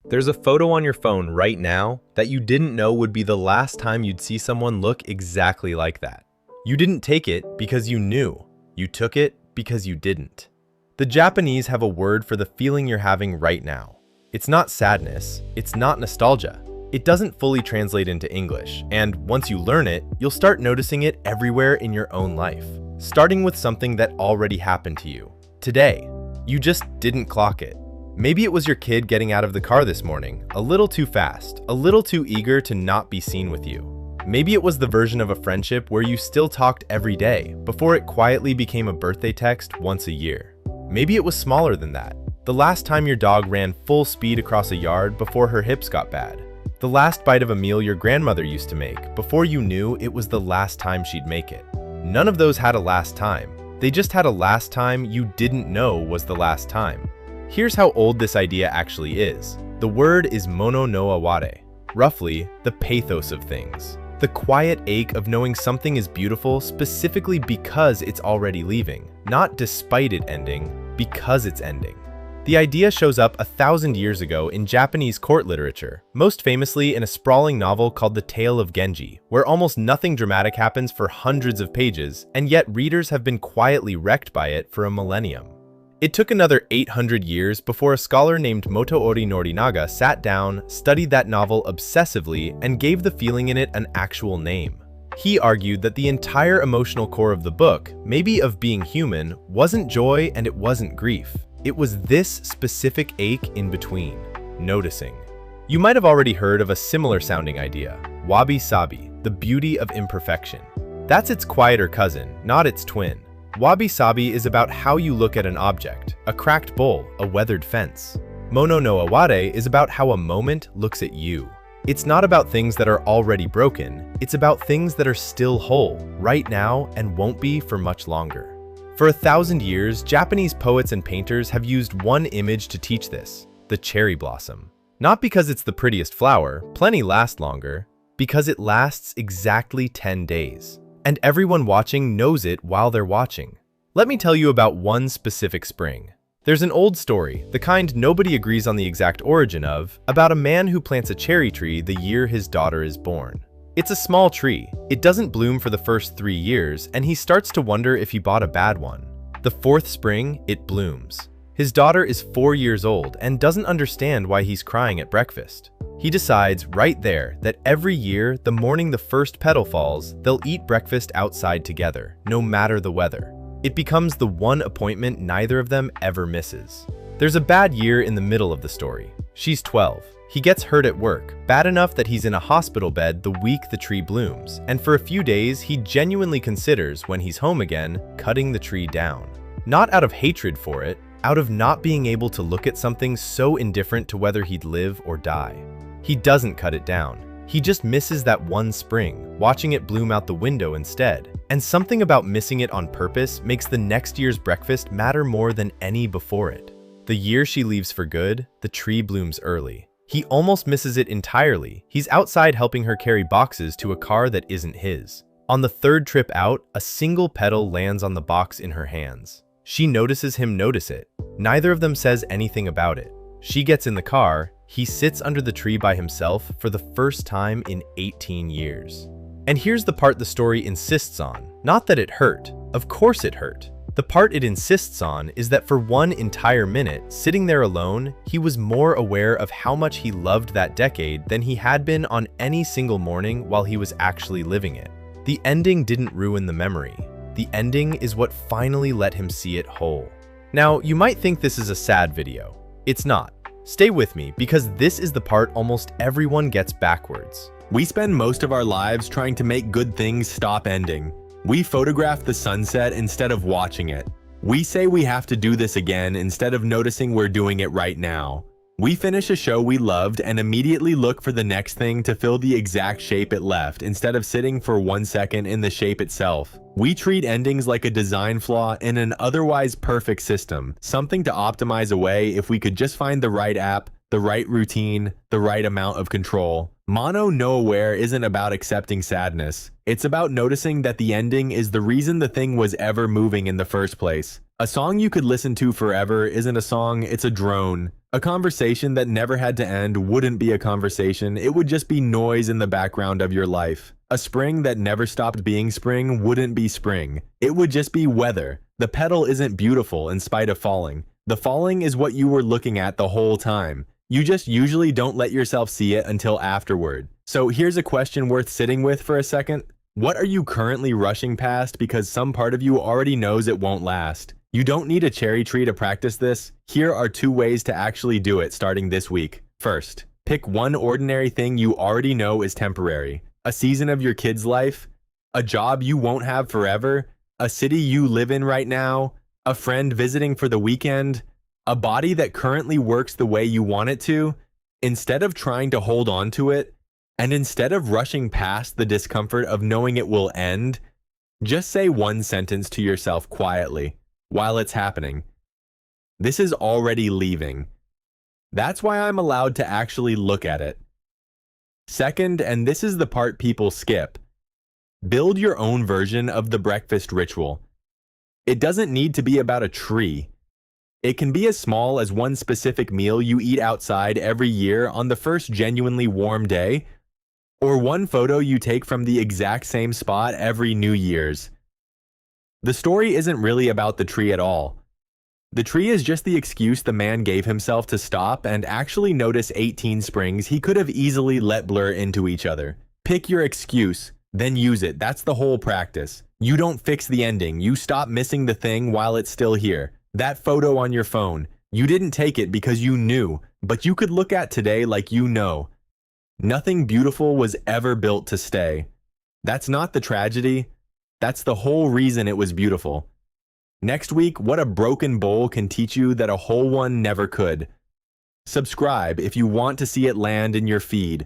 There's a photo on your phone right now that you didn't know would be the last time you'd see someone look exactly like that. You didn't take it because you knew. You took it because you didn't. The Japanese have a word for the feeling you're having right now. It's not sadness, it's not nostalgia. It doesn't fully translate into English, and once you learn it, you'll start noticing it everywhere in your own life, starting with something that already happened to you. Today, you just didn't clock it. Maybe it was your kid getting out of the car this morning, a little too fast, a little too eager to not be seen with you. Maybe it was the version of a friendship where you still talked every day before it quietly became a birthday text once a year. Maybe it was smaller than that. The last time your dog ran full speed across a yard before her hips got bad. The last bite of a meal your grandmother used to make before you knew it was the last time she'd make it. None of those had a last time. They just had a last time you didn't know was the last time. Here's how old this idea actually is. The word is mono no aware, roughly the pathos of things. The quiet ache of knowing something is beautiful specifically because it's already leaving, not despite it ending, because it's ending. The idea shows up 1,000 years ago in Japanese court literature, most famously in a sprawling novel called The Tale of Genji, where almost nothing dramatic happens for hundreds of pages, and yet readers have been quietly wrecked by it for a millennium. It took another 800 years before a scholar named Motoori Norinaga sat down, studied that novel obsessively, and gave the feeling in it an actual name. He argued that the entire emotional core of the book, maybe of being human, wasn't joy and it wasn't grief. It was this specific ache in between, noticing. You might have already heard of a similar sounding idea, wabi-sabi, the beauty of imperfection. That's its quieter cousin, not its twin. Wabi-sabi is about how you look at an object, a cracked bowl, a weathered fence. Mono no aware is about how a moment looks at you. It's not about things that are already broken, it's about things that are still whole, right now, and won't be for much longer. For 1,000 years, Japanese poets and painters have used one image to teach this, the cherry blossom. Not because it's the prettiest flower, plenty last longer, because it lasts exactly 10 days. And everyone watching knows it while they're watching. Let me tell you about one specific spring. There's an old story, the kind nobody agrees on the exact origin of, about a man who plants a cherry tree the year his daughter is born. It's a small tree. It doesn't bloom for the first 3 years, and he starts to wonder if he bought a bad one. The 4th spring, it blooms. His daughter is 4 years old and doesn't understand why he's crying at breakfast. He decides right there that every year, the morning the first petal falls, they'll eat breakfast outside together, no matter the weather. It becomes the one appointment neither of them ever misses. There's a bad year in the middle of the story. She's 12. He gets hurt at work, bad enough that he's in a hospital bed the week the tree blooms, and for a few days he genuinely considers, when he's home again, cutting the tree down. Not out of hatred for it, out of not being able to look at something so indifferent to whether he'd live or die. He doesn't cut it down. He just misses that one spring, watching it bloom out the window instead. And something about missing it on purpose makes the next year's breakfast matter more than any before it. The year she leaves for good, the tree blooms early. He almost misses it entirely. He's outside helping her carry boxes to a car that isn't his. On the 3rd trip out, a single petal lands on the box in her hands. She notices him notice it. Neither of them says anything about it. She gets in the car. He sits under the tree by himself for the first time in 18 years. And here's the part the story insists on. Not that it hurt. Of course it hurt. The part it insists on is that for one entire minute, sitting there alone, he was more aware of how much he loved that decade than he had been on any single morning while he was actually living it. The ending didn't ruin the memory. The ending is what finally let him see it whole. Now, you might think this is a sad video. It's not. Stay with me, because this is the part almost everyone gets backwards. We spend most of our lives trying to make good things stop ending. We photograph the sunset instead of watching it. We say we have to do this again instead of noticing we're doing it right now. We finish a show we loved and immediately look for the next thing to fill the exact shape it left instead of sitting for 1 second in the shape itself. We treat endings like a design flaw in an otherwise perfect system, something to optimize away if we could just find the right app, the right routine, the right amount of control. Mono no aware isn't about accepting sadness. It's about noticing that the ending is the reason the thing was ever moving in the first place. A song you could listen to forever isn't a song, it's a drone. A conversation that never had to end wouldn't be a conversation, it would just be noise in the background of your life. A spring that never stopped being spring wouldn't be spring. It would just be weather. The petal isn't beautiful in spite of falling. The falling is what you were looking at the whole time. You just usually don't let yourself see it until afterward. So here's a question worth sitting with for a second. What are you currently rushing past because some part of you already knows it won't last? You don't need a cherry tree to practice this. Here are 2 ways to actually do it starting this week. First, pick one ordinary thing you already know is temporary. A season of your kid's life, a job you won't have forever, a city you live in right now, a friend visiting for the weekend, a body that currently works the way you want it to. Instead of trying to hold on to it, and instead of rushing past the discomfort of knowing it will end, just say one sentence to yourself quietly while it's happening. This is already leaving. That's why I'm allowed to actually look at it. Second, and this is the part people skip, build your own version of the breakfast ritual. It doesn't need to be about a tree. It can be as small as one specific meal you eat outside every year on the first genuinely warm day, or one photo you take from the exact same spot every New Year's. The story isn't really about the tree at all. The tree is just the excuse the man gave himself to stop and actually notice 18 springs he could have easily let blur into each other. Pick your excuse, then use it. That's the whole practice. You don't fix the ending. You stop missing the thing while it's still here. That photo on your phone, you didn't take it because you knew, but you could look at today like you know. Nothing beautiful was ever built to stay. That's not the tragedy. That's the whole reason it was beautiful. Next week, what a broken bowl can teach you that a whole one never could. Subscribe if you want to see it land in your feed.